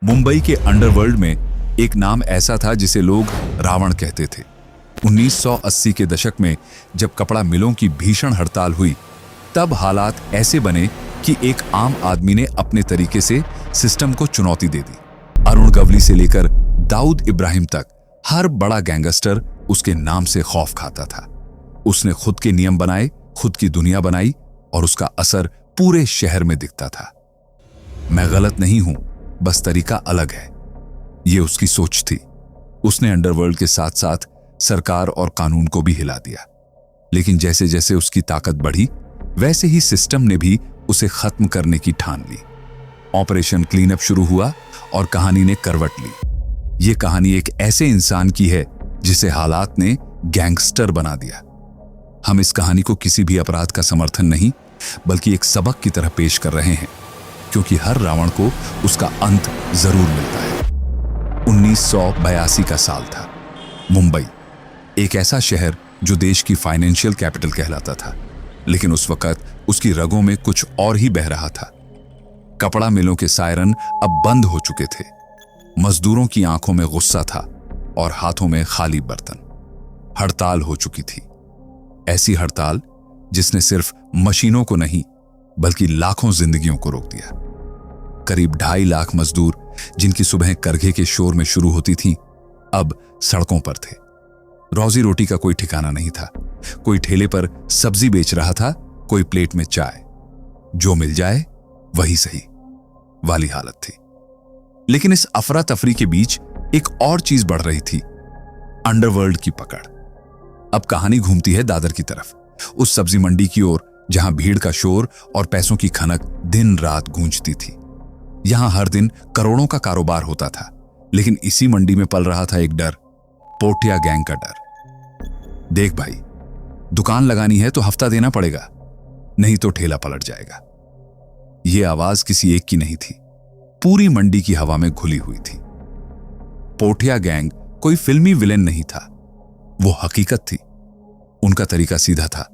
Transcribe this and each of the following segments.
मुंबई के अंडरवर्ल्ड में एक नाम ऐसा था जिसे लोग रावण कहते थे। 1980 के दशक में जब कपड़ा मिलों की भीषण हड़ताल हुई, तब हालात ऐसे बने कि एक आम आदमी ने अपने तरीके से सिस्टम को चुनौती दे दी। अरुण गवली से लेकर दाऊद इब्राहिम तक हर बड़ा गैंगस्टर उसके नाम से खौफ खाता था। उसने खुद के नियम बनाए, खुद की दुनिया बनाई और उसका असर पूरे शहर में दिखता था। मैं गलत नहीं हूं, बस तरीका अलग है, ये उसकी सोच थी। उसने अंडरवर्ल्ड के साथ साथ सरकार और कानून को भी हिला दिया। लेकिन जैसे जैसे उसकी ताकत बढ़ी, वैसे ही सिस्टम ने भी उसे खत्म करने की ठान ली। ऑपरेशन क्लीन अप शुरू हुआ और कहानी ने करवट ली। ये कहानी एक ऐसे इंसान की है जिसे हालात ने गैंगस्टर बना दिया। हम इस कहानी को किसी भी अपराध का समर्थन नहीं, बल्कि एक सबक की तरह पेश कर रहे हैं, क्योंकि हर रावण को उसका अंत जरूर मिलता है। 1982 का साल था। मुंबई, एक ऐसा शहर जो देश की फाइनेंशियल कैपिटल कहलाता था, लेकिन उस वक्त उसकी रगों में कुछ और ही बह रहा था। कपड़ा मिलों के सायरन अब बंद हो चुके थे। मजदूरों की आंखों में गुस्सा था और हाथों में खाली बर्तन। हड़ताल हो चुकी थी, ऐसी हड़ताल जिसने सिर्फ मशीनों को नहीं बल्कि लाखों जिंदगियों को रोक दिया। करीब 2.5 लाख मजदूर, जिनकी सुबह करघे के शोर में शुरू होती थी, अब सड़कों पर थे। रोजी रोटी का कोई ठिकाना नहीं था। कोई ठेले पर सब्जी बेच रहा था, कोई प्लेट में चाय। जो मिल जाए वही सही वाली हालत थी। लेकिन इस अफरा तफरी के बीच एक और चीज बढ़ रही थी, अंडरवर्ल्ड की पकड़। अब कहानी घूमती है दादर की तरफ, उस सब्जी मंडी की ओर जहां भीड़ का शोर और पैसों की खनक दिन रात गूंजती थी। यहां हर दिन करोड़ों का कारोबार होता था, लेकिन इसी मंडी में पल रहा था एक डर, पोटिया गैंग का डर। देख भाई, दुकान लगानी है तो हफ्ता देना पड़ेगा, नहीं तो ठेला पलट जाएगा। यह आवाज किसी एक की नहीं थी, पूरी मंडी की हवा में घुली हुई थी। पोटिया गैंग कोई फिल्मी विलेन नहीं था, वो हकीकत थी। उनका तरीका सीधा था,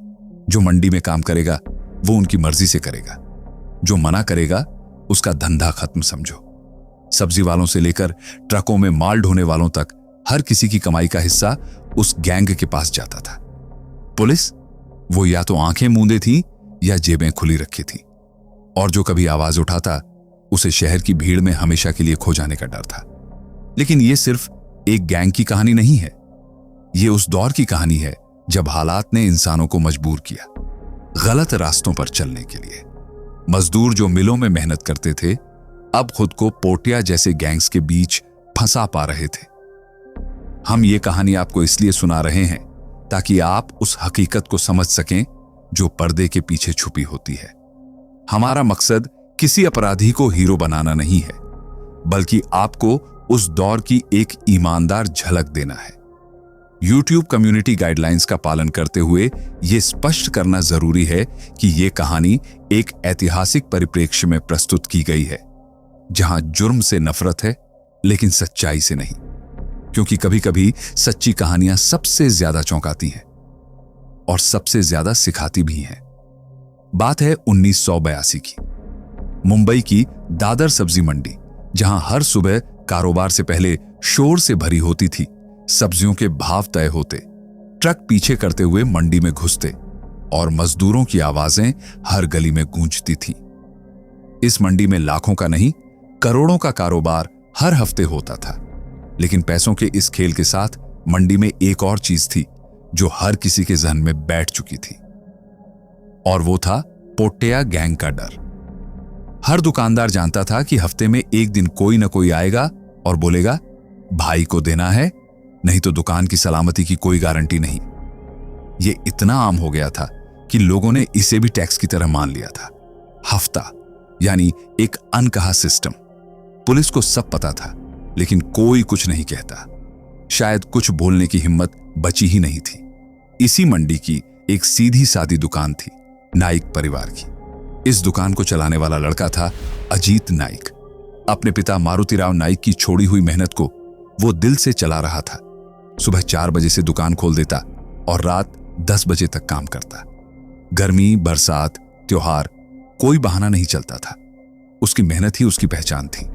जो मंडी में काम करेगा वो उनकी मर्जी से करेगा, जो मना करेगा उसका धंधा खत्म समझो। सब्जी वालों से लेकर ट्रकों में माल ढोने वालों तक हर किसी की कमाई का हिस्सा उस गैंग के पास जाता था। पुलिस, वो या तो आंखें मूंदे थी या जेबें खुली रखी थी, और जो कभी आवाज उठाता उसे शहर की भीड़ में हमेशा के लिए खो जाने का डर था। लेकिन यह सिर्फ एक गैंग की कहानी नहीं है, यह उस दौर की कहानी है जब हालात ने इंसानों को मजबूर किया गलत रास्तों पर चलने के लिए। मजदूर जो मिलों में मेहनत करते थे, अब खुद को पोटिया जैसे गैंग्स के बीच फंसा पा रहे थे। हम ये कहानी आपको इसलिए सुना रहे हैं ताकि आप उस हकीकत को समझ सकें जो पर्दे के पीछे छुपी होती है। हमारा मकसद किसी अपराधी को हीरो बनाना नहीं है, बल्कि आपको उस दौर की एक ईमानदार झलक देना है। YouTube कम्युनिटी गाइडलाइंस का पालन करते हुए यह स्पष्ट करना जरूरी है कि यह कहानी एक ऐतिहासिक परिप्रेक्ष्य में प्रस्तुत की गई है, जहां जुर्म से नफरत है लेकिन सच्चाई से नहीं, क्योंकि कभी कभी सच्ची कहानियां सबसे ज्यादा चौंकाती हैं और सबसे ज्यादा सिखाती भी हैं। बात है 1982 की, मुंबई की दादर सब्जी मंडी, जहां हर सुबह कारोबार से पहले शोर से भरी होती थी। सब्जियों के भाव तय होते, ट्रक पीछे करते हुए मंडी में घुसते और मजदूरों की आवाजें हर गली में गूंजती थीं। इस मंडी में लाखों का नहीं, करोड़ों का कारोबार हर हफ्ते होता था। लेकिन पैसों के इस खेल के साथ मंडी में एक और चीज थी जो हर किसी के जहन में बैठ चुकी थी, और वो था पोटिया गैंग का डर। हर दुकानदार जानता था कि हफ्ते में एक दिन कोई ना कोई आएगा और बोलेगा, भाई को देना है, नहीं तो दुकान की सलामती की कोई गारंटी नहीं। यह इतना आम हो गया था कि लोगों ने इसे भी टैक्स की तरह मान लिया था। हफ्ता यानी एक अनकहा सिस्टम। पुलिस को सब पता था, लेकिन कोई कुछ नहीं कहता। शायद कुछ बोलने की हिम्मत बची ही नहीं थी। इसी मंडी की एक सीधी सादी दुकान थी, नाइक परिवार की। इस दुकान को चलाने वाला लड़का था अजीत नाइक। अपने पिता मारुतिराव नाइक की छोड़ी हुई मेहनत को वो दिल से चला रहा था। सुबह 4 बजे से दुकान खोल देता और रात 10 बजे तक काम करता। गर्मी, बरसात, त्योहार, कोई बहाना नहीं चलता था। उसकी मेहनत ही उसकी पहचान थी।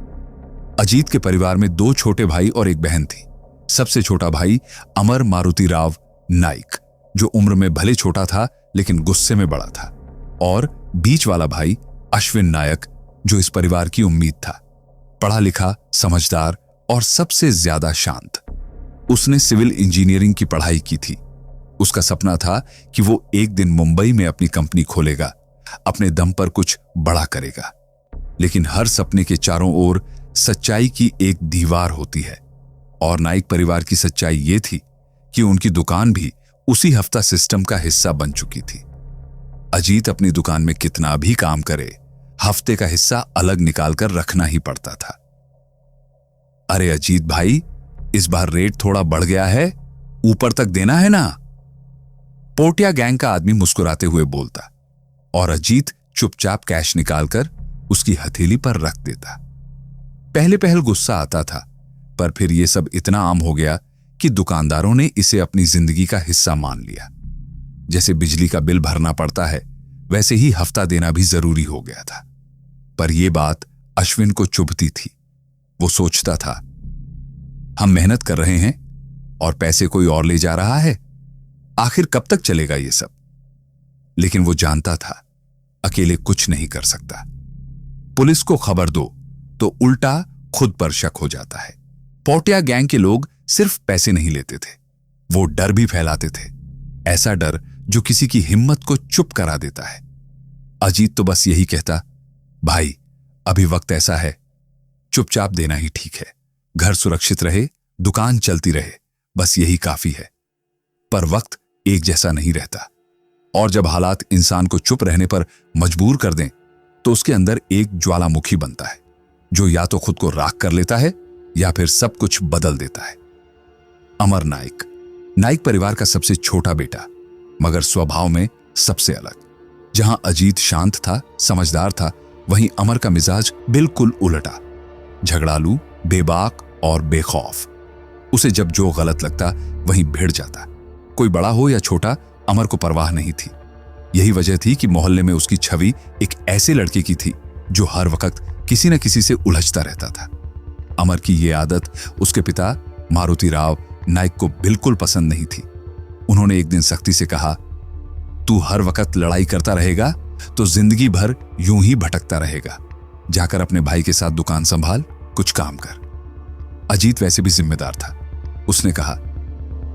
अजीत के परिवार में 2 छोटे भाई और एक बहन थी। सबसे छोटा भाई अमर मारुति राव नाइक, जो उम्र में भले छोटा था लेकिन गुस्से में बड़ा था, और बीच वाला भाई अश्विन नायक, जो इस परिवार की उम्मीद था। पढ़ा लिखा, समझदार और सबसे ज्यादा शांत। उसने सिविल इंजीनियरिंग की पढ़ाई की थी। उसका सपना था कि वो एक दिन मुंबई में अपनी कंपनी खोलेगा, अपने दम पर कुछ बड़ा करेगा। लेकिन हर सपने के चारों ओर सच्चाई की एक दीवार होती है, और नाइक परिवार की सच्चाई ये थी कि उनकी दुकान भी उसी हफ्ता सिस्टम का हिस्सा बन चुकी थी। अजीत अपनी दुकान में कितना भी काम करे, हफ्ते का हिस्सा अलग निकालकर रखना ही पड़ता था। अरे अजीत भाई, इस बार रेट थोड़ा बढ़ गया है, ऊपर तक देना है ना? पोटिया गैंग का आदमी मुस्कुराते हुए बोलता, और अजीत चुपचाप कैश निकालकर उसकी हथेली पर रख देता। पहले पहल गुस्सा आता था, पर फिर यह सब इतना आम हो गया कि दुकानदारों ने इसे अपनी जिंदगी का हिस्सा मान लिया। जैसे बिजली का बिल भरना पड़ता है, वैसे ही हफ्ता देना भी जरूरी हो गया था। पर यह बात अश्विन को चुभती थी। वो सोचता था, हम मेहनत कर रहे हैं और पैसे कोई और ले जा रहा है, आखिर कब तक चलेगा ये सब? लेकिन वो जानता था अकेले कुछ नहीं कर सकता। पुलिस को खबर दो तो उल्टा खुद पर शक हो जाता है। पोटिया गैंग के लोग सिर्फ पैसे नहीं लेते थे, वो डर भी फैलाते थे। ऐसा डर जो किसी की हिम्मत को चुप करा देता है। अजीत तो बस यही कहता, भाई अभी वक्त ऐसा है, चुपचाप देना ही ठीक है। घर सुरक्षित रहे, दुकान चलती रहे, बस यही काफी है। पर वक्त एक जैसा नहीं रहता, और जब हालात इंसान को चुप रहने पर मजबूर कर दें तो उसके अंदर एक ज्वालामुखी बनता है, जो या तो खुद को राख कर लेता है या फिर सब कुछ बदल देता है। अमर नाइक, नाइक परिवार का सबसे छोटा बेटा, मगर स्वभाव में सबसे अलग। जहां अजीत शांत था, समझदार था, वहीं अमर का मिजाज बिल्कुल उलटा, झगड़ालू, बेबाक और बेखौफ। उसे जब जो गलत लगता वहीं भिड़ जाता। कोई बड़ा हो या छोटा, अमर को परवाह नहीं थी। यही वजह थी कि मोहल्ले में उसकी छवि एक ऐसे लड़के की थी जो हर वक्त किसी न किसी से उलझता रहता था। अमर की यह आदत उसके पिता मारुति राव नाइक को बिल्कुल पसंद नहीं थी। उन्होंने एक दिन सख्ती से कहा, तू हर वक्त लड़ाई करता रहेगा तो जिंदगी भर यूं ही भटकता रहेगा। जाकर अपने भाई के साथ दुकान संभाल, कुछ काम कर। अजीत वैसे भी जिम्मेदार था। उसने कहा,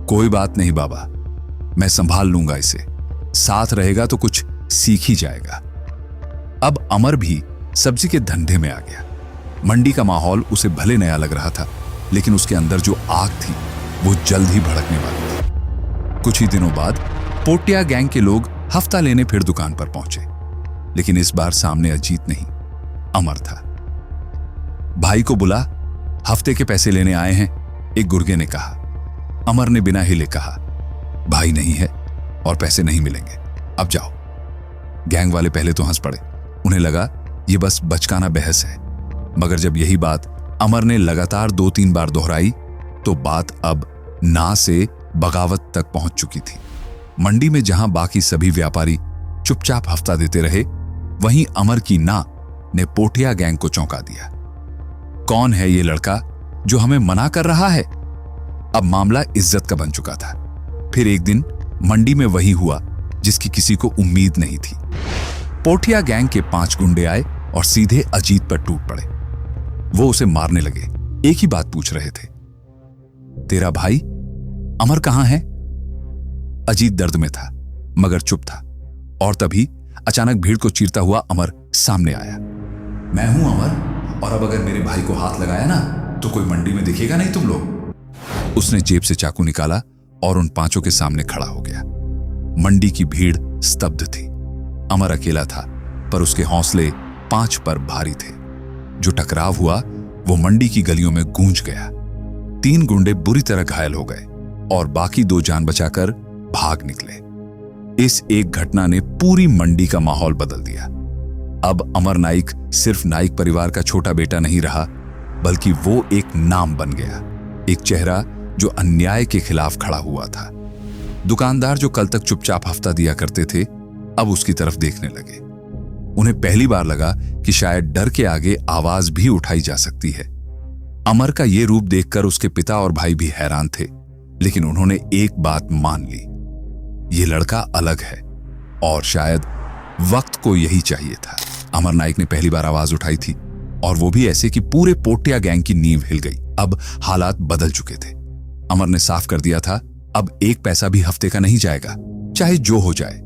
कोई बात नहीं बाबा, मैं संभाल लूंगा इसे, साथ रहेगा तो कुछ सीख ही जाएगा। अब अमर भी सब्जी के धंधे में आ गया। मंडी का माहौल उसे भले नया लग रहा था, लेकिन उसके अंदर जो आग थी वो जल्द ही भड़कने वाली थी। कुछ ही दिनों बाद पोटिया गैंग के लोग हफ्ता लेने फिर दुकान पर पहुंचे, लेकिन इस बार सामने अजीत नहीं, अमर था। भाई को बुला, हफ्ते के पैसे लेने आए हैं, एक गुर्गे ने कहा। अमर ने बिना हिले कहा, भाई नहीं है और पैसे नहीं मिलेंगे, अब जाओ। गैंग वाले पहले तो हंस पड़े। उन्हें लगा ये बस बचकाना बहस है, मगर जब यही बात अमर ने लगातार 2-3 बार दोहराई तो बात अब ना से बगावत तक पहुंच चुकी थी। मंडी में जहां बाकी सभी व्यापारी चुपचाप हफ्ता देते रहे, वहीं अमर की ना ने पोटिया गैंग को चौंका दिया। कौन है ये लड़का जो हमें मना कर रहा है? अब मामला इज्जत का बन चुका था। फिर एक दिन मंडी में वही हुआ जिसकी किसी को उम्मीद नहीं थी। पोटिया गैंग के 5 गुंडे आए और सीधे अजीत पर टूट पड़े। वो उसे मारने लगे, एक ही बात पूछ रहे थे, तेरा भाई अमर कहां है? अजीत दर्द में था मगर चुप था, और तभी अचानक भीड़ को चीरता हुआ अमर सामने आया। मैं हूं अमर, और अब अगर मेरे भाई को हाथ लगाया ना तो कोई मंडी में दिखेगा नहीं तुम लोग। उसने जेब से चाकू निकाला और उन 5 के सामने खड़ा हो गया। मंडी की भीड़ स्तब्ध थी। अमर अकेला था, पर उसके हौसले 5 पर भारी थे। जो टकराव हुआ वो मंडी की गलियों में गूंज गया। 3 गुंडे बुरी तरह घायल हो गए और बाकी 2 जान बचाकर भाग निकले। इस एक घटना ने पूरी मंडी का माहौल बदल दिया। अब अमर नाइक सिर्फ नाइक परिवार का छोटा बेटा नहीं रहा, बल्कि वो एक नाम बन गया, एक चेहरा जो अन्याय के खिलाफ खड़ा हुआ था। दुकानदार जो कल तक चुपचाप हफ्ता दिया करते थे, अब उसकी तरफ देखने लगे। उन्हें पहली बार लगा कि शायद डर के आगे आवाज भी उठाई जा सकती है। अमर का ये रूप देखकर उसके पिता और भाई भी हैरान थे, लेकिन उन्होंने एक बात मान ली, ये लड़का अलग है और शायद वक्त को यही चाहिए था। अमर नायक ने पहली बार आवाज उठाई थी, और वो भी ऐसे कि पूरे पोटिया गैंग की नींव हिल गई। अब हालात बदल चुके थे। अमर ने साफ कर दिया था, अब एक पैसा भी हफ्ते का नहीं जाएगा, चाहे जो हो जाए।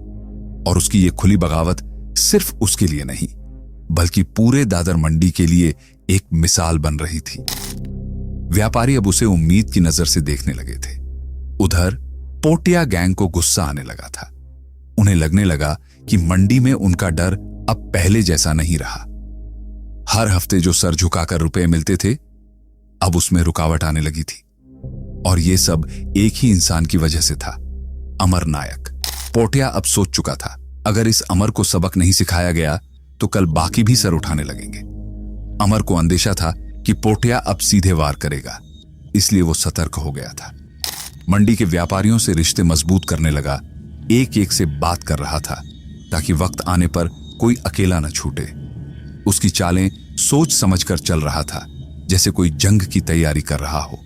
और उसकी ये खुली बगावत सिर्फ उसके लिए नहीं, बल्कि पूरे दादर मंडी के लिए एक मिसाल बन रही थी। व्यापारी अब उसे उम्मीद की नजर से देखने लगे थे। उधर पोटिया गैंग को गुस्सा आने लगा था। उन्हें लगने लगा कि मंडी में उनका डर अब पहले जैसा नहीं रहा। हर हफ्ते जो सर झुकाकर रुपए मिलते थे, अब उसमें रुकावट आने लगी थी। और यह सब एक ही इंसान की वजह से था, अमर नायक। पोटिया अब सोच चुका था, अगर इस अमर को सबक नहीं सिखाया गया तो कल बाकी भी सर उठाने लगेंगे। अमर को अंदेशा था कि पोटिया अब सीधे वार करेगा, इसलिए वो सतर्क हो गया था। मंडी के व्यापारियों से रिश्ते मजबूत करने लगा, एक एक से बात कर रहा था ताकि वक्त आने पर कोई अकेला न छूटे। उसकी चालें सोच समझकर चल रहा था, जैसे कोई जंग की तैयारी कर रहा हो।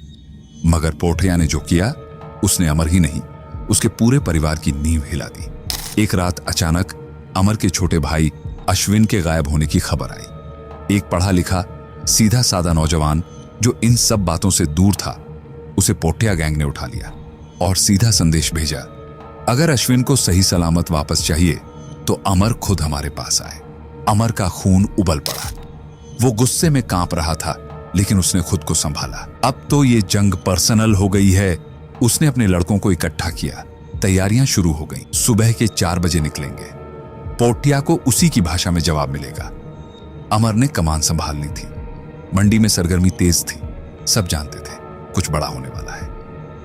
मगर पोटिया ने जो किया, उसने अमर ही नहीं, उसके पूरे परिवार की नींव हिला दी। एक रात अचानक अमर के छोटे भाई अश्विन के गायब होने की खबर आई। एक पढ़ा लिखा सीधा साधा नौजवान जो इन सब बातों से दूर था, उसे पोटिया गैंग ने उठा लिया और सीधा संदेश भेजा, अगर अश्विन को सही सलामत वापस चाहिए तो अमर खुद हमारे पास आए। अमर का खून उबल पड़ा। वो गुस्से में कांप रहा था, लेकिन उसने खुद को संभाला। अब तो ये जंग पर्सनल हो गई है। उसने अपने लड़कों को इकट्ठा किया। तैयारियां शुरू हो गईं। सुबह के 4 बजे निकलेंगे। पोटिया को उसी की भाषा में जवाब मिलेगा। अमर ने कमान संभालनी थी। मंडी में सरगर्मी तेज थी। सब जानते थे कुछ बड़ा होने वाला है।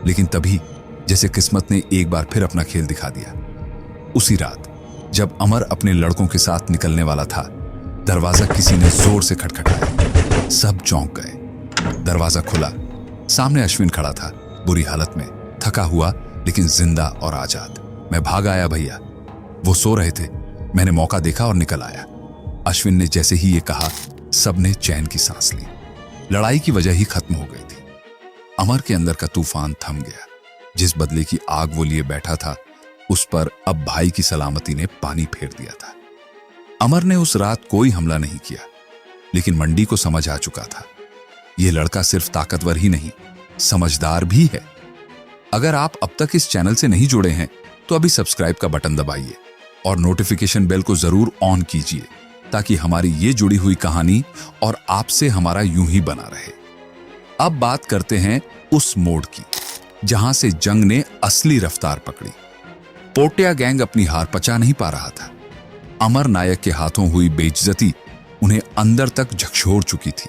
लेकिन तभी जैसे किस्मत ने एक बार फिर अपना खेल दिखा दिया। उसी रात जब अमर अपने लड़कों के साथ निकलने वाला था, दरवाजा किसी ने जोर से खटखटाया। सब चौंक गए। दरवाजा खुला। सामने अश्विन खड़ा था, बुरी हालत में, थका हुआ लेकिन जिंदा और आजाद। मैं भाग आया भैया। वो सो रहे थे। मैंने मौका देखा और निकल आया। अश्विन ने जैसे ही ये कहा, सबने चैन की सांस ली। लड़ाई की वजह ही खत्म हो गई थी। अमर के अंदर का तूफान थम गया। जिस बदले की आग वो लिए बैठा था, उस पर अब भाई की सलामती ने पानी फेर दिया था। अमर ने उस रात कोई हमला नहीं किया, लेकिन मंडी को समझ आ चुका था, यह लड़का सिर्फ ताकतवर ही नहीं, समझदार भी है। अगर आप अब तक इस चैनल से नहीं जुड़े हैं तो अभी सब्सक्राइब का बटन दबाइए और नोटिफिकेशन बेल को जरूर ऑन कीजिए, ताकि हमारी ये जुड़ी हुई कहानी और आपसे हमारा यूं ही बना रहे। अब बात करते हैं उस मोड़ की जहां से जंग ने असली रफ्तार पकड़ी। पोटिया गैंग अपनी हार पचा नहीं पा रहा था। अमर नायक के हाथों हुई बेइज्जती उन्हें अंदर तक झकझोर चुकी थी।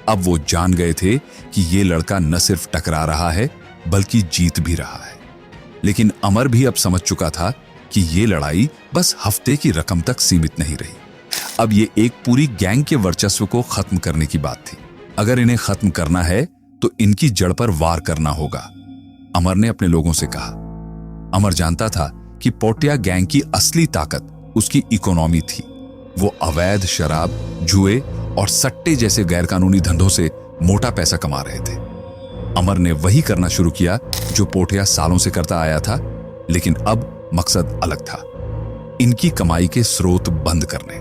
अब वो जान गए थे कि ये लड़का न सिर्फ टकरा रहा है, बल्कि जीत भी रहा है। लेकिन अमर भी अब समझ चुका था कि ये लड़ाई बस हफ्ते की रकम तक सीमित नहीं रही। अब ये एक पूरी गैंग के वर्चस्व को खत्म करने की बात थी। अगर इन्हें खत्म करना है तो इनकी जड़ पर वार करना होगा, अमर ने अपने लोगों से कहा। अमर जानता था कि पोटिया गैंग की असली ताकत उसकी इकोनॉमी थी। वो अवैध शराब, जुए और सट्टे जैसे गैरकानूनी धंधों से मोटा पैसा कमा रहे थे। अमर ने वही करना शुरू किया जो पोटिया सालों से करता आया था, लेकिन अब मकसद अलग था, इनकी कमाई के स्रोत बंद करने।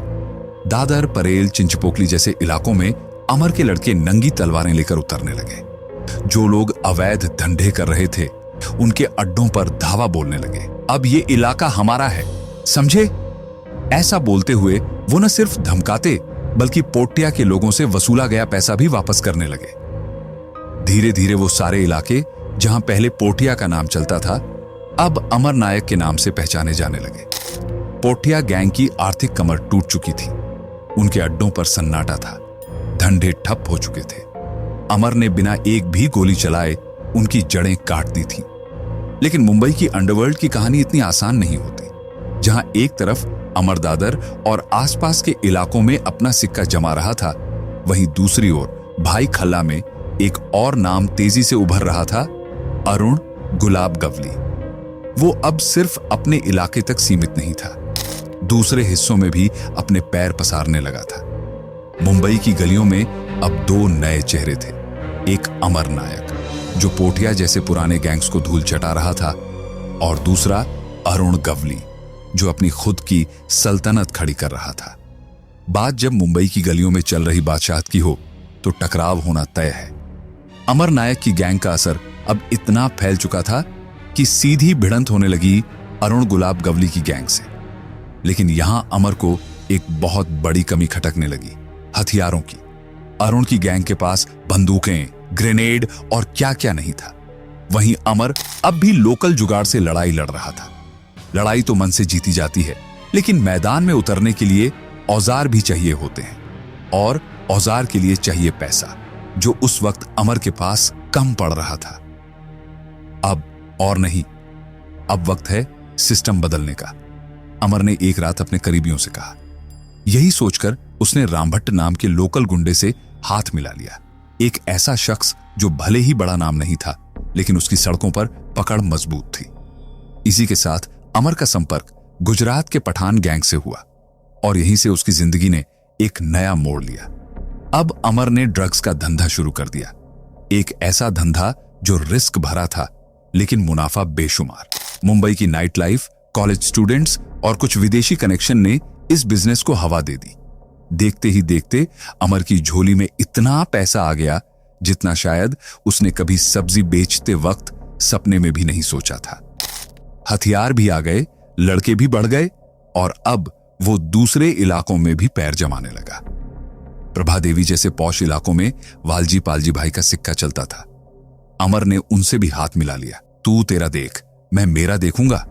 दादर, परेल, चिंचपोकली जैसे इलाकों में अमर के लड़के नंगी तलवारें लेकर उतरने लगे। जो लोग अवैध धंधे कर रहे थे, उनके अड्डों पर धावा बोलने लगे, अब ये इलाका हमारा है, समझे? ऐसा बोलते हुए वो न सिर्फ धमकाते, बल्कि पोटिया के लोगों से वसूला गया पैसा भी वापस करने लगे। धीरे धीरे वो सारे इलाके जहां पहले पोटिया का नाम चलता था, अब अमर नायक के नाम से पहचाने जाने लगे। पोटिया गैंग की आर्थिक कमर टूट चुकी थी। उनके अड्डों पर सन्नाटा था। धंधे ठप हो चुके थे। अमर ने बिना एक भी गोली चलाए उनकी जड़ें काट दी थी। लेकिन मुंबई की अंडरवर्ल्ड की कहानी इतनी आसान नहीं होती। जहां एक तरफ अमर दादर और आसपास के इलाकों में अपना सिक्का जमा रहा था, वहीं दूसरी ओर भाई खल्ला में एक और नाम तेजी से उभर रहा था, अरुण गुलाब गवली। वो अब सिर्फ अपने इलाके तक सीमित नहीं था, दूसरे हिस्सों में भी अपने पैर पसारने लगा था। मुंबई की गलियों में अब 2 नए चेहरे थे, एक अमर नायक जो पोठिया जैसे पुराने गैंग्स को धूल चटा रहा था, और दूसरा अरुण गवली जो अपनी खुद की सल्तनत खड़ी कर रहा था। बात जब मुंबई की गलियों में चल रही बादशाहत की हो तो टकराव होना तय है। अमर नायक की गैंग का असर अब इतना फैल चुका था कि सीधी भिड़ंत होने लगी अरुण गुलाब गवली की गैंग से। लेकिन यहां अमर को एक बहुत बड़ी कमी खटकने लगी, हथियारों की। अरुण की गैंग के पास बंदूकें, ग्रेनेड और क्या क्या नहीं था। वहीं अमर अब भी लोकल जुगाड़ से लड़ाई लड़ रहा था। लड़ाई तो मन से जीती जाती है, लेकिन मैदान में उतरने के लिए औजार भी चाहिए होते हैं, और औजार के लिए चाहिए पैसा, जो उस वक्त अमर के पास कम पड़ रहा था। अब और नहीं, अब वक्त है सिस्टम बदलने का, अमर ने एक रात अपने करीबियों से कहा। यही सोचकर उसने रामभट्ट नाम के लोकल गुंडे से हाथ मिला लिया, एक ऐसा शख्स जो भले ही बड़ा नाम नहीं था, लेकिन उसकी सड़कों पर पकड़ मजबूत थी। इसी के साथ अमर का संपर्क गुजरात के पठान गैंग से हुआ, और यहीं से उसकी जिंदगी ने एक नया मोड़ लिया। अब अमर ने ड्रग्स का धंधा शुरू कर दिया, एक ऐसा धंधा जो रिस्क भरा था लेकिन मुनाफा बेशुमार। मुंबई की नाइट लाइफ, कॉलेज स्टूडेंट्स और कुछ विदेशी कनेक्शन ने इस बिजनेस को हवा दे दी। देखते ही देखते अमर की झोली में इतना पैसा आ गया जितना शायद उसने कभी सब्जी बेचते वक्त सपने में भी नहीं सोचा था। हथियार भी आ गए, लड़के भी बढ़ गए, और अब वो दूसरे इलाकों में भी पैर जमाने लगा। प्रभा देवी जैसे पौष इलाकों में वालजी पालजी भाई का सिक्का चलता था। अमर ने उनसे भी हाथ मिला लिया। तू तेरा देख, मैं मेरा देखूंगा।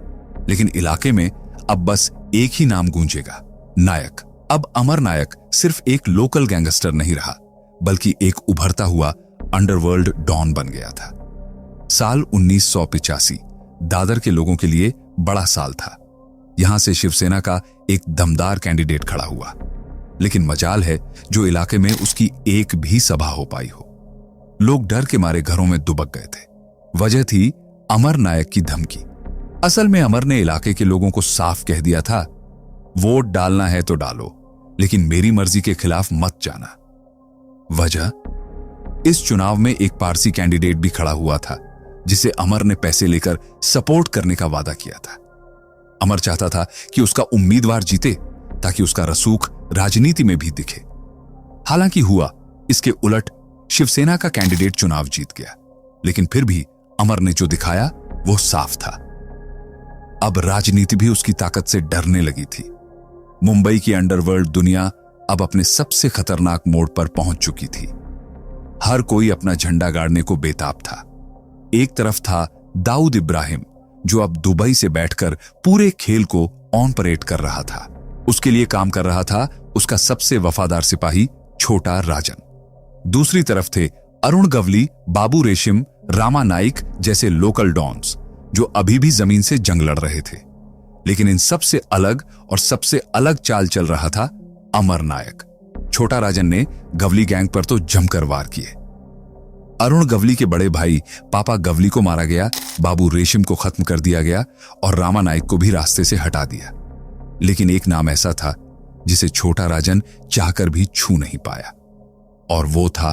लेकिन इलाके में अब बस एक ही नाम गूंजेगा, नायक। अब अमर नायक सिर्फ एक लोकल गैंगस्टर नहीं रहा, बल्कि एक उभरता हुआ अंडरवर्ल्ड डॉन बन गया था। साल 1985 दादर के लोगों के लिए बड़ा साल था। यहां से शिवसेना का एक दमदार कैंडिडेट खड़ा हुआ, लेकिन मजाल है जो इलाके में उसकी एक भी सभा हो पाई हो। लोग डर के मारे घरों में दुबक गए थे। वजह थी अमर नायक की धमकी। असल में अमर ने इलाके के लोगों को साफ कह दिया था, वोट डालना है तो डालो, लेकिन मेरी मर्जी के खिलाफ मत जाना। वजह, इस चुनाव में एक पारसी कैंडिडेट भी खड़ा हुआ था जिसे अमर ने पैसे लेकर सपोर्ट करने का वादा किया था। अमर चाहता था कि उसका उम्मीदवार जीते ताकि उसका रसूख राजनीति में भी दिखे। हालांकि हुआ इसके उलट, शिवसेना का कैंडिडेट चुनाव जीत गया, लेकिन फिर भी अमर ने जो दिखाया वो साफ था। अब राजनीति भी उसकी ताकत से डरने लगी थी। मुंबई की अंडरवर्ल्ड दुनिया अब अपने सबसे खतरनाक मोड़ पर पहुंच चुकी थी। हर कोई अपना झंडा गाड़ने को बेताब था। एक तरफ था दाऊद इब्राहिम, जो अब दुबई से बैठकर पूरे खेल को ऑन परेड कर रहा था। उसके लिए काम कर रहा था उसका सबसे वफादार सिपाही छोटा राजन। दूसरी तरफ थे अरुण गवली, बाबू रेशिम, रामा नाइक जैसे लोकल डॉन्स, जो अभी भी जमीन से जंग लड़ रहे थे। लेकिन इन सबसे अलग और सबसे अलग चाल चल रहा था अमर नायक। छोटा राजन ने गवली गैंग पर तो जमकर वार किए। अरुण गवली के बड़े भाई पापा गवली को मारा गया, बाबू रेशिम को खत्म कर दिया गया और रामा नाइक को भी रास्ते से हटा दिया। लेकिन एक नाम ऐसा था जिसे छोटा राजन चाहकर भी छू नहीं पाया, और वो था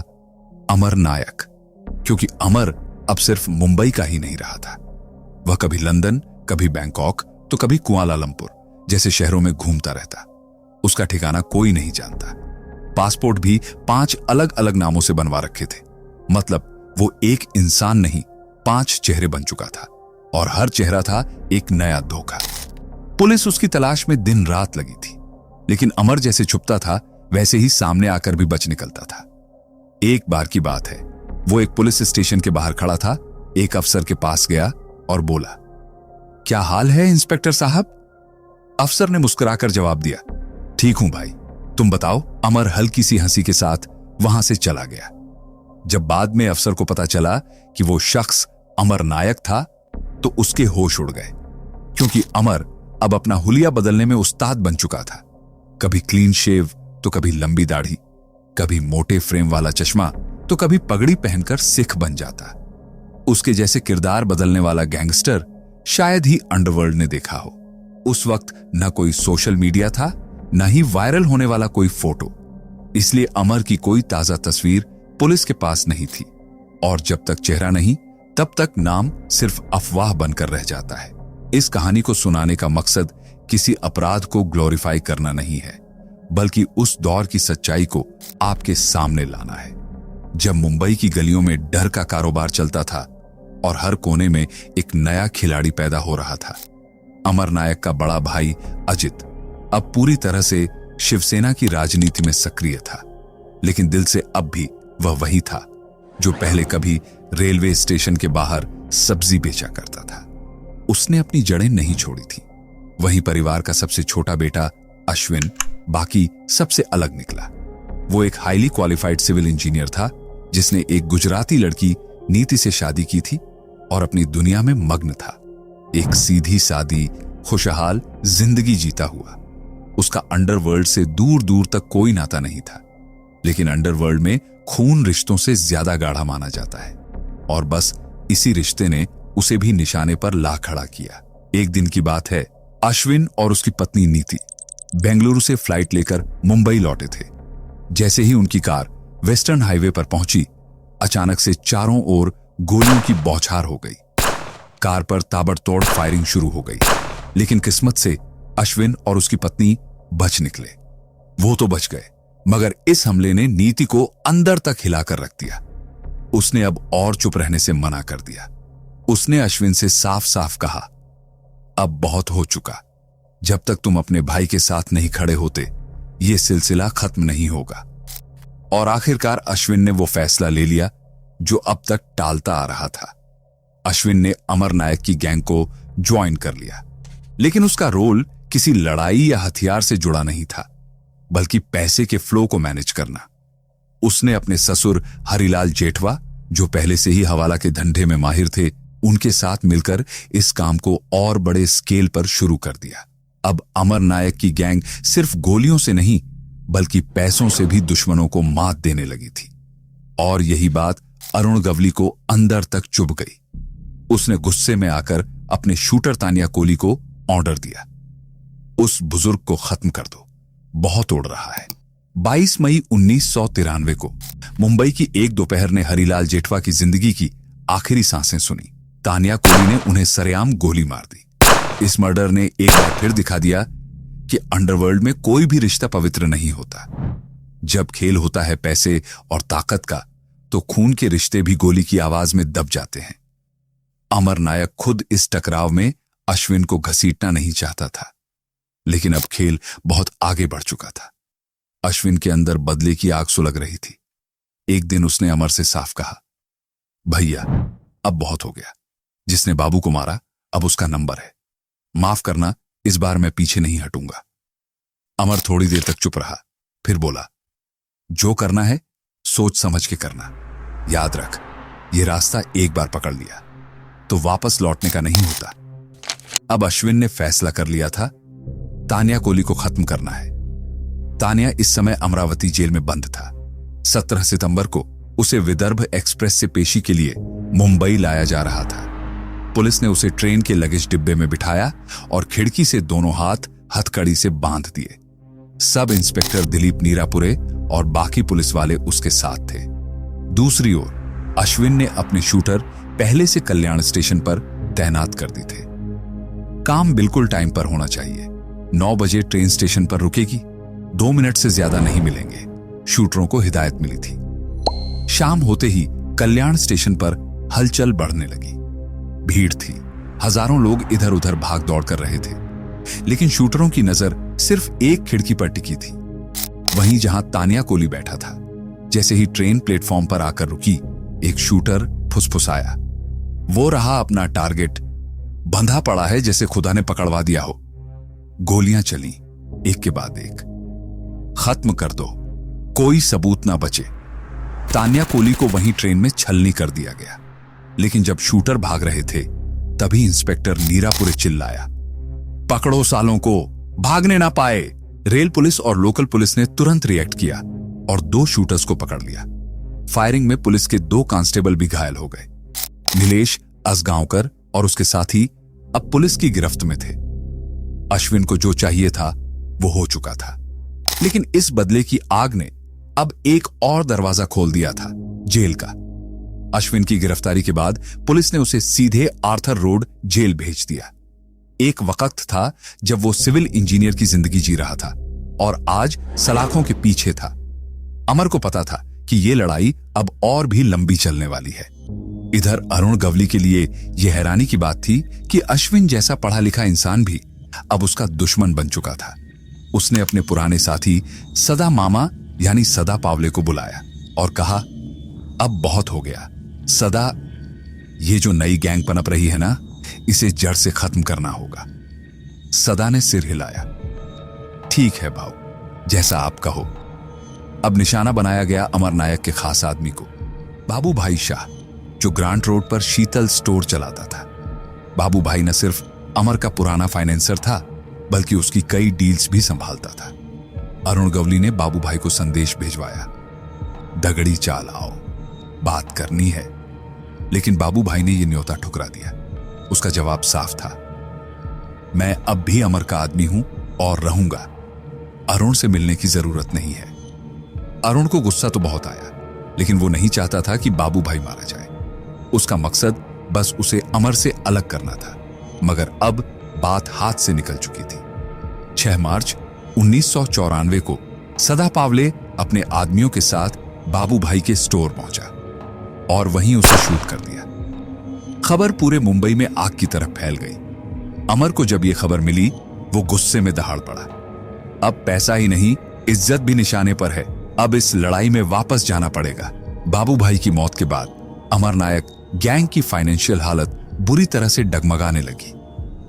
अमर नायक। क्योंकि अमर अब सिर्फ मुंबई का ही नहीं रहा था। वह कभी लंदन, कभी बैंकॉक, तो कभी कुआलालंपुर जैसे शहरों में घूमता रहता। उसका ठिकाना कोई नहीं जानता। पासपोर्ट भी 5 अलग अलग नामों से बनवा रखे थे। मतलब वो एक इंसान नहीं, 5 चेहरे बन चुका था, और हर चेहरा था एक नया धोखा। पुलिस उसकी तलाश में दिन रात लगी थी, लेकिन अमर जैसे छुपता था वैसे ही सामने आकर भी बच निकलता था। एक बार की बात है, वो एक पुलिस स्टेशन के बाहर खड़ा था। एक अफसर के पास गया और बोला, क्या हाल है इंस्पेक्टर साहब? अफसर ने मुस्कुराकर जवाब दिया, ठीक हूं भाई, तुम बताओ। अमर हल्की सी हंसी के साथ वहां से चला गया। जब बाद में अफसर को पता चला कि वो शख्स अमर नायक था, तो उसके होश उड़ गए, क्योंकि अमर अब अपना हुलिया बदलने में उस्ताद बन चुका था। कभी क्लीन शेव तो कभी लंबी दाढ़ी, कभी मोटे फ्रेम वाला चश्मा तो कभी पगड़ी पहनकर सिख बन जाता। उसके जैसे किरदार बदलने वाला गैंगस्टर शायद ही अंडरवर्ल्ड ने देखा हो। उस वक्त न कोई सोशल मीडिया था, न ही वायरल होने वाला कोई फोटो, इसलिए अमर की कोई ताजा तस्वीर पुलिस के पास नहीं थी। और जब तक चेहरा नहीं तब तक नाम सिर्फ अफवाह बनकर रह जाता है। इस कहानी को सुनाने का मकसद किसी अपराध को ग्लोरीफाई करना नहीं है, बल्कि उस दौर की सच्चाई को आपके सामने लाना है, जब मुंबई की गलियों में डर का कारोबार चलता था और हर कोने में एक नया खिलाड़ी पैदा हो रहा था। अमर नायक का बड़ा भाई अजित अब पूरी तरह से शिवसेना की राजनीति में सक्रिय था, लेकिन दिल से अब भी वह वही था जो पहले कभी रेलवे स्टेशन के बाहर सब्जी बेचा करता था। उसने अपनी जड़ें नहीं छोड़ी थी। वहीं परिवार का सबसे छोटा बेटा अश्विन बाकी सबसे अलग निकला। वो एक हाईली क्वालिफाइड सिविल इंजीनियर था जिसने एक गुजराती लड़की नीति से शादी की थी और अपनी दुनिया में मग्न था। एक सीधी सादी खुशहाल जिंदगी जीता हुआ। उसका अंडरवर्ल्ड से दूर दूर तक कोई नाता नहीं था, लेकिन अंडरवर्ल्ड में खून रिश्तों से ज्यादा गाढ़ा माना जाता है और बस इसी रिश्ते ने उसे भी निशाने पर ला खड़ा किया। एक दिन की बात है, अश्विन और उसकी पत्नी नीति बेंगलुरु से फ्लाइट लेकर मुंबई लौटे थे। जैसे ही उनकी कार वेस्टर्न हाईवे पर पहुंची, अचानक से चारों ओर गोलियों की बौछार हो गई। कार पर ताबड़तोड़ फायरिंग शुरू हो गई, लेकिन किस्मत से अश्विन और उसकी पत्नी बच निकले। वो तो बच गए, मगर इस हमले ने नीति को अंदर तक हिलाकर रख दिया। उसने अब और चुप रहने से मना कर दिया। उसने अश्विन से साफ साफ कहा, अब बहुत हो चुका। जब तक तुम अपने भाई के साथ नहीं खड़े होते, यह सिलसिला खत्म नहीं होगा। और आखिरकार अश्विन ने वो फैसला ले लिया जो अब तक टालता आ रहा था। अश्विन ने अमर नायक की गैंग को ज्वाइन कर लिया, लेकिन उसका रोल किसी लड़ाई या हथियार से जुड़ा नहीं था, बल्कि पैसे के फ्लो को मैनेज करना। उसने अपने ससुर हरिलाल जेठवा, जो पहले से ही हवाला के धंधे में माहिर थे, उनके साथ मिलकर इस काम को और बड़े स्केल पर शुरू कर दिया। अब अमर नायक की गैंग सिर्फ गोलियों से नहीं, बल्कि पैसों से भी दुश्मनों को मात देने लगी थी। और यही बात अरुण गवली को अंदर तक चुभ गई। उसने गुस्से में आकर अपने शूटर तानिया कोली को ऑर्डर दिया, उस बुजुर्ग को खत्म कर दो, बहुत उड़ रहा है। 22 मई 1993 को मुंबई की एक दोपहर ने हरिलाल जेठवा की जिंदगी की आखिरी सांसें सुनी। तानिया कोली ने उन्हें सरेआम गोली मार दी। इस मर्डर ने एक बार फिर दिखा दिया कि अंडरवर्ल्ड में कोई भी रिश्ता पवित्र नहीं होता। जब खेल होता है पैसे और ताकत का, तो खून के रिश्ते भी गोली की आवाज में दब जाते हैं। अमर नायक खुद इस टकराव में अश्विन को घसीटना नहीं चाहता था, लेकिन अब खेल बहुत आगे बढ़ चुका था। अश्विन के अंदर बदले की आग सुलग रही थी। एक दिन उसने अमर से साफ कहा, भैया अब बहुत हो गया। जिसने बाबू को मारा अब उसका नंबर है। माफ करना, इस बार मैं पीछे नहीं हटूंगा। अमर थोड़ी देर तक चुप रहा, फिर बोला, जो करना है सोच समझ के करना। याद रख, ये रास्ता एक बार पकड़ लिया तो वापस लौटने का नहीं होता। अब अश्विन ने फैसला कर लिया था, तानिया कोली को खत्म करना है। तानिया इस समय अमरावती जेल में बंद था। 17 सितंबर को उसे विदर्भ एक्सप्रेस से पेशी के लिए मुंबई लाया जा रहा था। पुलिस ने उसे ट्रेन के लगेज डिब्बे में बिठाया और खिड़की से दोनों हाथ हथकड़ी से बांध दिए। सब इंस्पेक्टर दिलीप नीरापुरे और बाकी पुलिस वाले उसके साथ थे। दूसरी ओर अश्विन ने अपने शूटर पहले से कल्याण स्टेशन पर तैनात कर दी थे। काम बिल्कुल टाइम पर होना चाहिए। 9 बजे ट्रेन स्टेशन पर रुकेगी, 2 मिनट से ज्यादा नहीं मिलेंगे, शूटरों को हिदायत मिली थी। शाम होते ही कल्याण स्टेशन पर हलचल बढ़ने लगी। भीड़ थी, हजारों लोग इधर उधर भाग दौड़ कर रहे थे, लेकिन शूटरों की नजर सिर्फ एक खिड़की पर टिकी थी, वहीं जहां तानिया कोली बैठा था। जैसे ही ट्रेन प्लेटफॉर्म पर आकर रुकी, एक शूटर फुसफुसाया, वो रहा अपना टारगेट, बंधा पड़ा है जैसे खुदा ने पकड़वा दिया हो। गोलियां चली एक के बाद एक। खत्म कर दो, कोई सबूत ना बचे। तानिया कोली को वहीं ट्रेन में छलनी कर दिया गया, लेकिन जब शूटर भाग रहे थे तभी इंस्पेक्टर नीरापुरे चिल्लाया, पकड़ो सालों को, भागने ना पाए। रेल पुलिस और लोकल पुलिस ने तुरंत रिएक्ट किया और 2 शूटर्स को पकड़ लिया। फायरिंग में पुलिस के 2 कांस्टेबल भी घायल हो गए। नीलेश असगांवकर और उसके साथी अब पुलिस की गिरफ्त में थे। अश्विन को जो चाहिए था वो हो चुका था, लेकिन इस बदले की आग ने अब एक और दरवाजा खोल दिया था, जेल का। अश्विन की गिरफ्तारी के बाद पुलिस ने उसे सीधे आर्थर रोड जेल भेज दिया। एक वक्त था जब वो सिविल इंजीनियर की जिंदगी जी रहा था और आज सलाखों के पीछे था। अमर को पता था कि ये लड़ाई अब और भी लंबी चलने वाली है। इधर अरुण गवली के लिए यह हैरानी की बात थी कि अश्विन जैसा पढ़ा लिखा इंसान भी अब उसका दुश्मन बन चुका था। उसने अपने पुराने साथी सदा मामा यानी सदा पावले को बुलाया और कहा, अब बहुत हो गया सदा, ये जो नई गैंग पनप रही है ना, इसे जड़ से खत्म करना होगा। सदा ने सिर हिलाया। ठीक है भाऊ, जैसा आप कहो। अब निशाना बनाया गया अमर नायक के खास आदमी को, बाबू भाई शाह, जो ग्रांट रोड पर शीतल स्टोर चलाता था। बाबू भाई न सिर्फ अमर का पुराना फाइनेंसर था, बल्कि उसकी कई डील्स भी संभालता था। अरुण गवली ने बाबू भाई को संदेश भिजवाया, दगड़ी चाल आओ, बात करनी है। लेकिन बाबू भाई ने यह न्योता ठुकरा दिया। उसका जवाब साफ था, मैं अब भी अमर का आदमी हूं और रहूंगा। अरुण से मिलने की जरूरत नहीं है। अरुण को गुस्सा तो बहुत आया, लेकिन वो नहीं चाहता था कि बाबू भाई मारा जाए। उसका मकसद बस उसे अमर से अलग करना था। मगर अब बात हाथ से निकल चुकी थी। 6 मार्च 1994 को सदा पावले अपने आदमियों के साथ बाबू भाई के स्टोर पहुंचा और वहीं उसे शूट कर दिया। खबर पूरे मुंबई में आग की तरह फैल गई। अमर को जब यह खबर मिली, वो गुस्से में दहाड़ पड़ा। अब पैसा ही नहीं, इज्जत भी निशाने पर है। अब इस लड़ाई में वापस जाना पड़ेगा। बाबू भाई की मौत के बाद अमर नायक गैंग की फाइनेंशियल हालत बुरी तरह से डगमगाने लगी।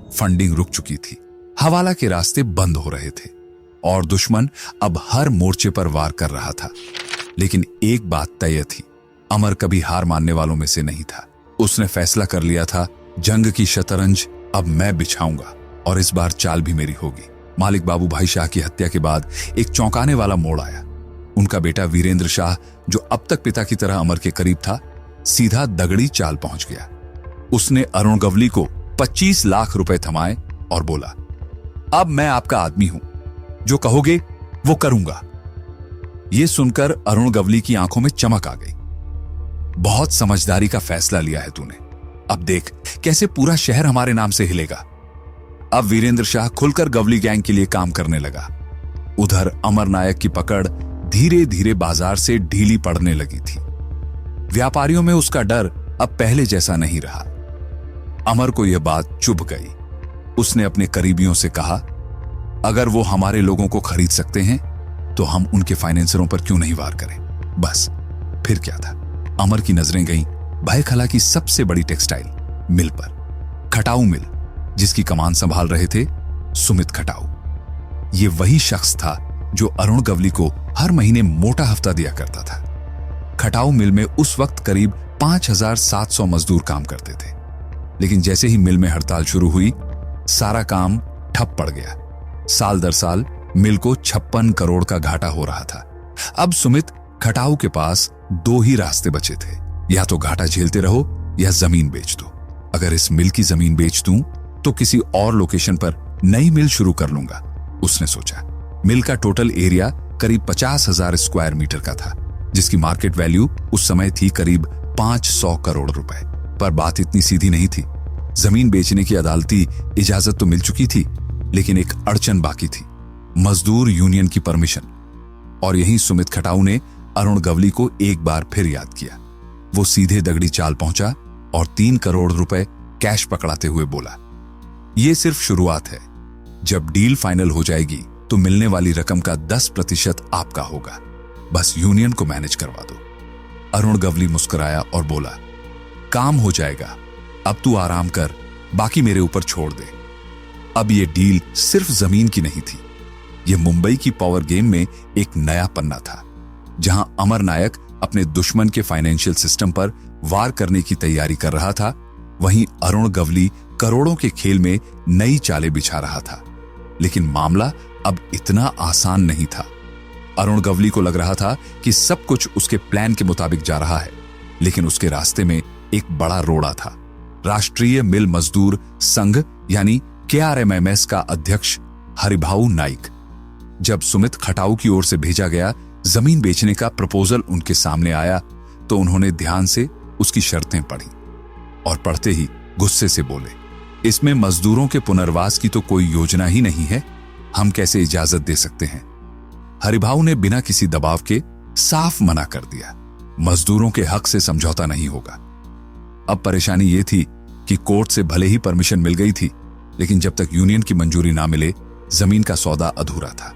फंडिंग रुक चुकी थी, हवाला के रास्ते बंद हो रहे थे और दुश्मन अब हर मोर्चे पर वार कर रहा था। लेकिन एक बात तय थी, अमर कभी हार मानने वालों में से नहीं था। उसने फैसला कर लिया था, जंग की शतरंज अब मैं बिछाऊंगा और इस बार चाल भी मेरी होगी। मालिक बाबू भाई शाह की हत्या के बाद एक चौंकाने वाला मोड़ आया। उनका बेटा वीरेंद्र शाह, जो अब तक पिता की तरह अमर के करीब था, सीधा दगड़ी चाल पहुंच गया। उसने अरुण गवली को 25 लाख रुपए थमाए और बोला, अब मैं आपका आदमी हूं, जो कहोगे वो करूंगा। यह सुनकर अरुण गवली की आंखों में चमक आ गई। बहुत समझदारी का फैसला लिया है तूने। अब देख कैसे पूरा शहर हमारे नाम से हिलेगा। अब वीरेंद्र शाह खुलकर गवली गैंग के लिए काम करने लगा। उधर अमर नायक की पकड़ धीरे धीरे बाजार से ढीली पड़ने लगी थी। व्यापारियों में उसका डर अब पहले जैसा नहीं रहा। अमर को यह बात चुभ गई। उसने अपने करीबियों से कहा, अगर वो हमारे लोगों को खरीद सकते हैं तो हम उनके फाइनेंसरों पर क्यों नहीं वार करें। बस फिर क्या था, अमर की नजरें गईं भाईखला की सबसे बड़ी टेक्सटाइल मिल पर। खटाऊ मिल, जिसकी कमान संभाल रहे थे सुमित खटाऊ। ये वही शख्स था जो अरुण गवली को हर महीने मोटा हफ्ता दिया करता था। खटाऊ मिल में उस वक्त करीब 5700 मजदूर काम करते थे। लेकिन जैसे ही मिल में हड़ताल शुरू हुई, सारा काम ठप पड़ गया। साल दर साल मिल को 56 करोड़ का घाटा हो रहा था। अब सुमित खटाऊ के पास 2 ही रास्ते बचे थे, या तो घाटा झेलते रहो या जमीन बेच दो। अगर इस मिल की जमीन बेच दूं तो किसी और लोकेशन पर नई मिल शुरू कर लूंगा, उसने सोचा। मिल का टोटल एरिया करीब 50,000 स्क्वायर मीटर का था, जिसकी मार्केट वैल्यू उस समय थी करीब 500 करोड़ रुपए। पर बात इतनी सीधी नहीं थी। जमीन बेचने की अदालती इजाजत तो मिल चुकी थी, लेकिन एक अड़चन बाकी थी, मजदूर यूनियन की परमिशन। और यहीं सुमित खटाऊ ने अरुण गवली को एक बार फिर याद किया। वो सीधे दगड़ी चाल पहुंचा और 3 करोड़ रुपए कैश पकड़ाते हुए बोला, यह सिर्फ शुरुआत है। जब डील फाइनल हो जाएगी तो मिलने वाली रकम का 10% आपका होगा। बस यूनियन को मैनेज करवा दो। अरुण गवली मुस्कुराया और बोला, काम हो जाएगा, अब तू आराम कर, बाकी मेरे ऊपर छोड़ दे। अब यह डील सिर्फ जमीन की नहीं थी, यह मुंबई की पावर गेम में एक नया पन्ना था। जहां अमर नायक अपने दुश्मन के फाइनेंशियल सिस्टम पर वार करने की तैयारी कर रहा था, वहीं अरुण गवली करोड़ों के खेल में नई चालें बिछा रहा था। लेकिन मामला अब इतना आसान नहीं था। अरुण गवली को लग रहा था कि सब कुछ उसके प्लान के मुताबिक जा रहा है, लेकिन उसके रास्ते में एक बड़ा रोड़ा था। राष्ट्रीय मिल मजदूर संघ यानी KRMMS का अध्यक्ष हरिभाऊ नाइक। जब सुमित खटाऊ की ओर से भेजा गया जमीन बेचने का प्रपोजल उनके सामने आया, तो उन्होंने ध्यान से उसकी शर्तें पढ़ी और पढ़ते ही गुस्से से बोले, इसमें मजदूरों के पुनर्वास की तो कोई योजना ही नहीं है, हम कैसे इजाजत दे सकते हैं। हरिभाऊ ने बिना किसी दबाव के साफ मना कर दिया, मजदूरों के हक से समझौता नहीं होगा। अब परेशानी यह थी कि कोर्ट से भले ही परमिशन मिल गई थी, लेकिन जब तक यूनियन की मंजूरी ना मिले जमीन का सौदा अधूरा था।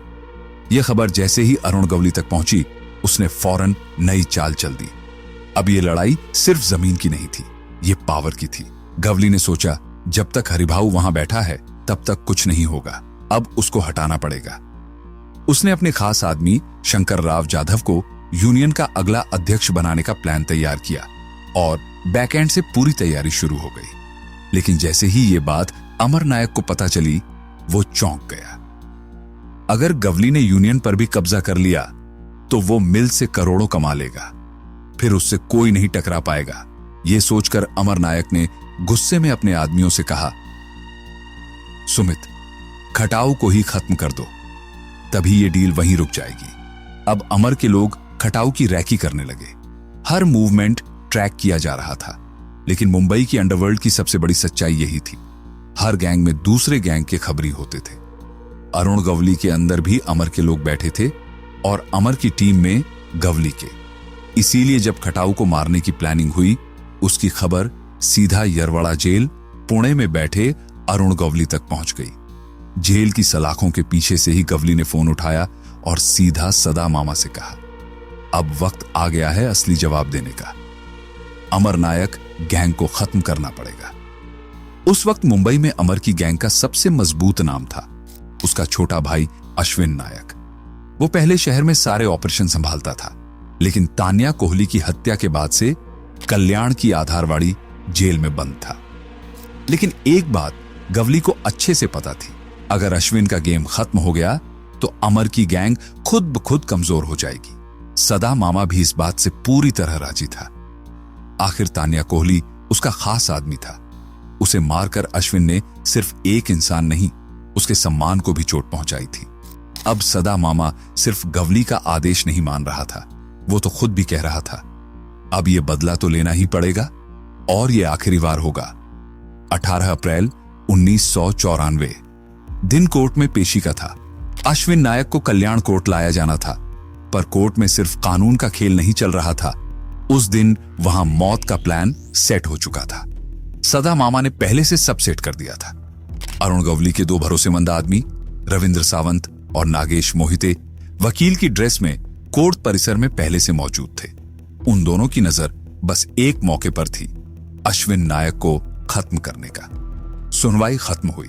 यह खबर जैसे ही अरुण गवली तक पहुंची, उसने फौरन नई चाल चल दी। अब यह लड़ाई सिर्फ जमीन की नहीं थी, यह पावर की थी। गवली ने सोचा, जब तक हरिभाऊ वहां बैठा है तब तक कुछ नहीं होगा, अब उसको हटाना पड़ेगा। उसने अपने खास आदमी शंकर राव जाधव को यूनियन का अगला अध्यक्ष बनाने का प्लान तैयार किया और बैकएंड से पूरी तैयारी शुरू हो गई। लेकिन जैसे ही यह बात अमर नायक को पता चली, वो चौंक गया। अगर गवली ने यूनियन पर भी कब्जा कर लिया तो वो मिल से करोड़ों कमा लेगा, फिर उससे कोई नहीं टकरा पाएगा। यह सोचकर अमर नायक ने गुस्से में अपने आदमियों से कहा, सुमित, खटाऊ को ही खत्म कर दो, तभी ये डील वहीं रुक जाएगी। अब अमर के लोग खटाऊ की रैकी करने लगे। हर मूवमेंट ट्रैक किया जा रहा था, लेकिन मुंबई की अंडरवर्ल्ड की सबसे बड़ी सच्चाई यही थी, हर गैंग में दूसरे गैंग के खबरी होते थे। अरुण गवली के अंदर भी अमर के लोग बैठे थे और अमर की टीम में गवली के। इसीलिए जब खटाऊ को मारने की प्लानिंग हुई, उसकी खबर सीधा यरवड़ा जेल पुणे में बैठे अरुण गवली तक पहुंच गई। जेल की सलाखों के पीछे से ही गवली ने फोन उठाया और सीधा सदा मामा से कहा, अब वक्त आ गया है असली जवाब देने का। अमर नायक गैंग को खत्म करना पड़ेगा। उस वक्त मुंबई में अमर की गैंग का सबसे मजबूत नाम था उसका छोटा भाई अश्विन नायक। वो पहले शहर में सारे ऑपरेशन संभालता था, लेकिन तान्या कोहली की हत्या के बाद से कल्याण की आधारवाड़ी जेल में बंद था। लेकिन एक बात गवली को अच्छे से पता थी, अगर अश्विन का गेम खत्म हो गया तो अमर की गैंग खुद ब खुद कमजोर हो जाएगी। सदा मामा भी इस बात से पूरी तरह राजी था। आखिर तान्या कोहली उसका खास आदमी था। उसे मारकर अश्विन ने सिर्फ एक इंसान नहीं, उसके सम्मान को भी चोट पहुंचाई थी। अब सदा मामा सिर्फ गवली का आदेश नहीं मान रहा था, वो तो खुद भी कह रहा था, अब यह बदला तो लेना ही पड़ेगा और यह आखिरी बार होगा। 18 अप्रैल 1994 दिन कोर्ट में पेशी का था। अश्विन नायक को कल्याण कोर्ट लाया जाना था, पर कोर्ट में सिर्फ कानून का खेल नहीं चल रहा था, उस दिन वहां मौत का प्लान सेट हो चुका था। सदा मामा ने पहले से सब सेट कर दिया था। अरुण गवली के दो भरोसेमंद आदमी रविंद्र सावंत और नागेश मोहिते वकील की ड्रेस में कोर्ट परिसर में पहले से मौजूद थे। उन दोनों की नजर बस एक मौके पर थी, अश्विन नायक को खत्म करने का। सुनवाई खत्म हुई।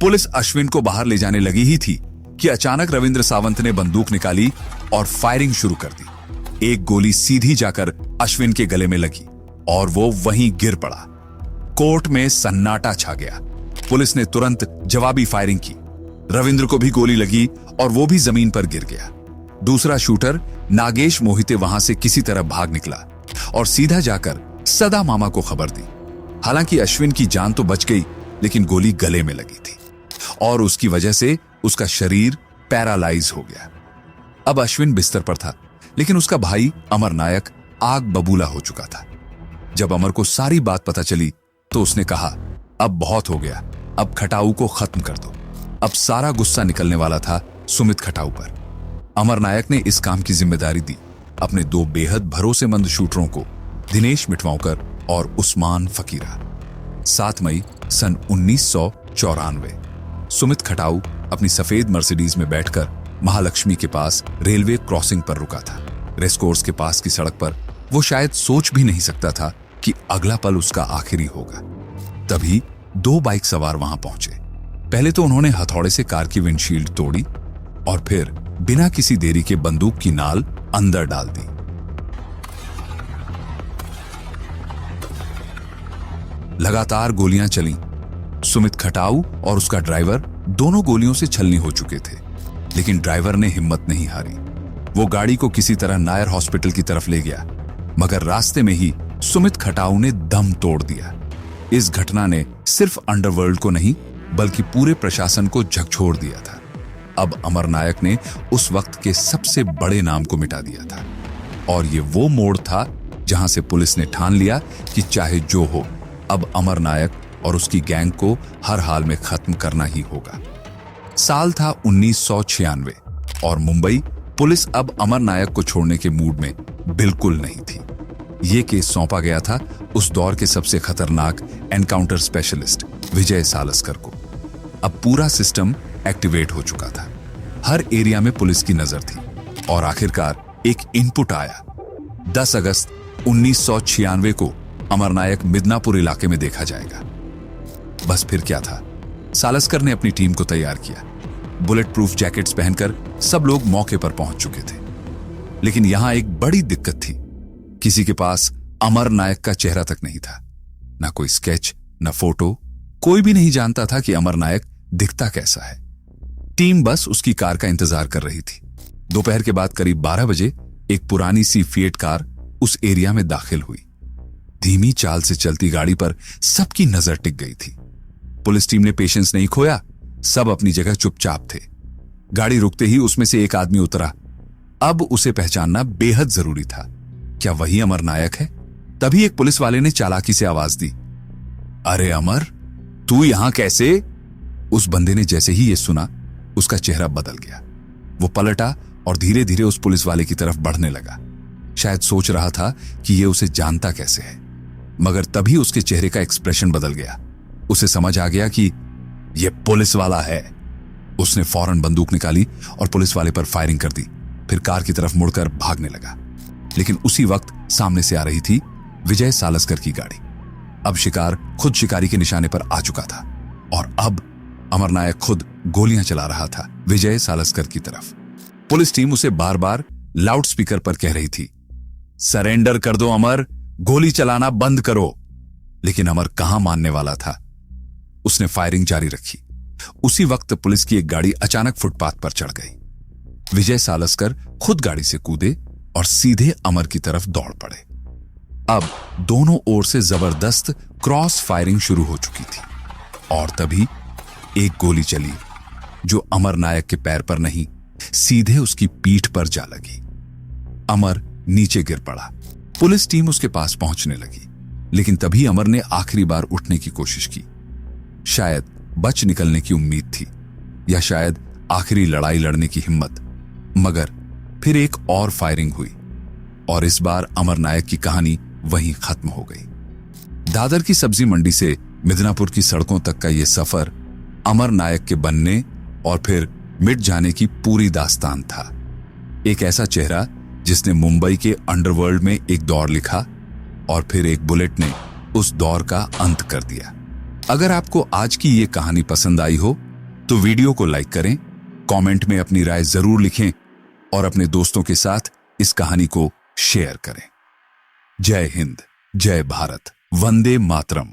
पुलिस अश्विन को बाहर ले जाने लगी ही थी कि अचानक रविंद्र सावंत ने बंदूक निकाली और फायरिंग शुरू कर दी। एक गोली सीधी जाकर अश्विन के गले में लगी और वो वहीं गिर पड़ा। कोर्ट में सन्नाटा छा गया। पुलिस ने तुरंत जवाबी फायरिंग की। रविंद्र को भी गोली लगी और वो भी जमीन पर गिर गया। दूसरा शूटर नागेश मोहिते वहां से किसी तरह भाग निकला और सीधा जाकर सदा मामा को खबर दी। हालांकि अश्विन की जान तो बच गई, लेकिन गोली गले में लगी थी और उसकी वजह से उसका शरीर पैरालाइज हो गया। अब अश्विन बिस्तर पर था, लेकिन उसका भाई अमर नायक आग बबूला हो चुका था। जब अमर को सारी बात पता चली तो उसने कहा, अब बहुत हो गया, अब खटाऊ को खत्म कर दो। अब सारा गुस्सा निकलने वाला था सुमित खटाऊ पर। अमर नायक ने इस काम की जिम्मेदारी दी अपने दो बेहद भरोसेमंद शूटरों को, दिनेश मिठवाउकर और उस्मान फकीरा। 7 मई सन 1994 सुमित खटाऊ अपनी सफेद मर्सिडीज में बैठकर महालक्ष्मी के पास रेलवे क्रॉसिंग पर रुका था। रेसकोर्स के पास की सड़क पर वो शायद सोच भी नहीं सकता था कि अगला पल उसका आखिरी होगा। तभी 2 बाइक सवार वहां पहुंचे। पहले तो उन्होंने हथौड़े से कार की विंडशील्ड तोड़ी और फिर बिना किसी देरी के बंदूक की नाल अंदर डाल दी। लगातार गोलियां चलीं। सुमित खटाऊ और उसका ड्राइवर दोनों गोलियों से छलनी हो चुके थे, लेकिन ड्राइवर ने हिम्मत नहीं हारी। वो गाड़ी को किसी तरह नायर हॉस्पिटल की तरफ ले गया, मगर रास्ते में ही सुमित खटाऊ ने दम तोड़ दिया। इस घटना ने सिर्फ अंडरवर्ल्ड को नहीं बल्कि पूरे प्रशासन को झकझोर दिया था। अब अमर नायक ने उस वक्त के सबसे बड़े नाम को मिटा दिया था और ये वो मोड़ था जहां से पुलिस ने ठान लिया कि चाहे जो हो, अब अमर नायक और उसकी गैंग को हर हाल में खत्म करना ही होगा। साल था 1996 और मुंबई पुलिस अब अमर नायक को छोड़ने के मूड में बिल्कुल नहीं थी। यह केस सौंपा गया था उस दौर के सबसे खतरनाक एनकाउंटर स्पेशलिस्ट विजय सालस्कर को। अब पूरा सिस्टम एक्टिवेट हो चुका था, हर एरिया में पुलिस की नजर थी और आखिरकार एक इनपुट आया। 10 अगस्त 1996 को अमर नायक मिदनापुर इलाके में देखा जाएगा। बस फिर क्या था, सालस्कर ने अपनी टीम को तैयार किया। बुलेट प्रूफ जैकेट्स पहनकर सब लोग मौके पर पहुंच चुके थे, लेकिन यहां एक बड़ी दिक्कत थी। किसी के पास अमर नायक का चेहरा तक नहीं था, ना कोई स्केच, ना फोटो। कोई भी नहीं जानता था कि अमर नायक दिखता कैसा है। टीम बस उसकी कार का इंतजार कर रही थी। दोपहर के बाद करीब 12 बजे एक पुरानी सी फिएट कार उस एरिया में दाखिल हुई। धीमी चाल से चलती गाड़ी पर सबकी नजर टिक गई थी। पुलिस टीम ने पेशेंस नहीं खोया, सब अपनी जगह चुपचाप थे। गाड़ी रुकते ही उसमें से एक आदमी उतरा। अब उसे पहचानना बेहद जरूरी था। क्या वही अमर नायक है? तभी एक पुलिस वाले ने चालाकी से आवाज दी, अरे अमर, तू यहां कैसे? उस बंदे ने जैसे ही यह सुना, उसका चेहरा बदल गया। वो पलटा और धीरे धीरे उस पुलिस वाले की तरफ बढ़ने लगा। शायद सोच रहा था कि यह उसे जानता कैसे है, मगर तभी उसके चेहरे का एक्सप्रेशन बदल गया। उसे समझ आ गया कि यह पुलिस वाला है। उसने फौरन बंदूक निकाली और पुलिस वाले पर फायरिंग कर दी, फिर कार की तरफ मुड़कर भागने लगा। लेकिन उसी वक्त सामने से आ रही थी विजय सालस्कर की गाड़ी। अब शिकार खुद शिकारी के निशाने पर आ चुका था और अब अमर नायक खुद गोलियां चला रहा था विजय सालस्कर की तरफ। पुलिस टीम उसे बार बार लाउड स्पीकर पर कह रही थी, सरेंडर कर दो अमर, गोली चलाना बंद करो। लेकिन अमर कहां मानने वाला था। उसने फायरिंग जारी रखी। उसी वक्त पुलिस की एक गाड़ी अचानक फुटपाथ पर चढ़ गई। विजय सालस्कर खुद गाड़ी से कूदे और सीधे अमर की तरफ दौड़ पड़े। अब दोनों ओर से जबरदस्त क्रॉस फायरिंग शुरू हो चुकी थी और तभी एक गोली चली जो अमर नायक के पैर पर नहीं, सीधे उसकी पीठ पर जा लगी। अमर नीचे गिर पड़ा। पुलिस टीम उसके पास पहुंचने लगी, लेकिन तभी अमर ने आखिरी बार उठने की कोशिश की। शायद बच निकलने की उम्मीद थी या शायद आखिरी लड़ाई लड़ने की हिम्मत। मगर फिर एक और फायरिंग हुई और इस बार अमर नायक की कहानी वहीं खत्म हो गई। दादर की सब्जी मंडी से मिदनापुर की सड़कों तक का यह सफर अमर नायक के बनने और फिर मिट जाने की पूरी दास्तान था। एक ऐसा चेहरा जिसने मुंबई के अंडरवर्ल्ड में एक दौर लिखा और फिर एक बुलेट ने उस दौर का अंत कर दिया। अगर आपको आज की ये कहानी पसंद आई हो तो वीडियो को लाइक करें, कमेंट में अपनी राय जरूर लिखें और अपने दोस्तों के साथ इस कहानी को शेयर करें। जय हिंद, जय भारत, वंदे मातरम।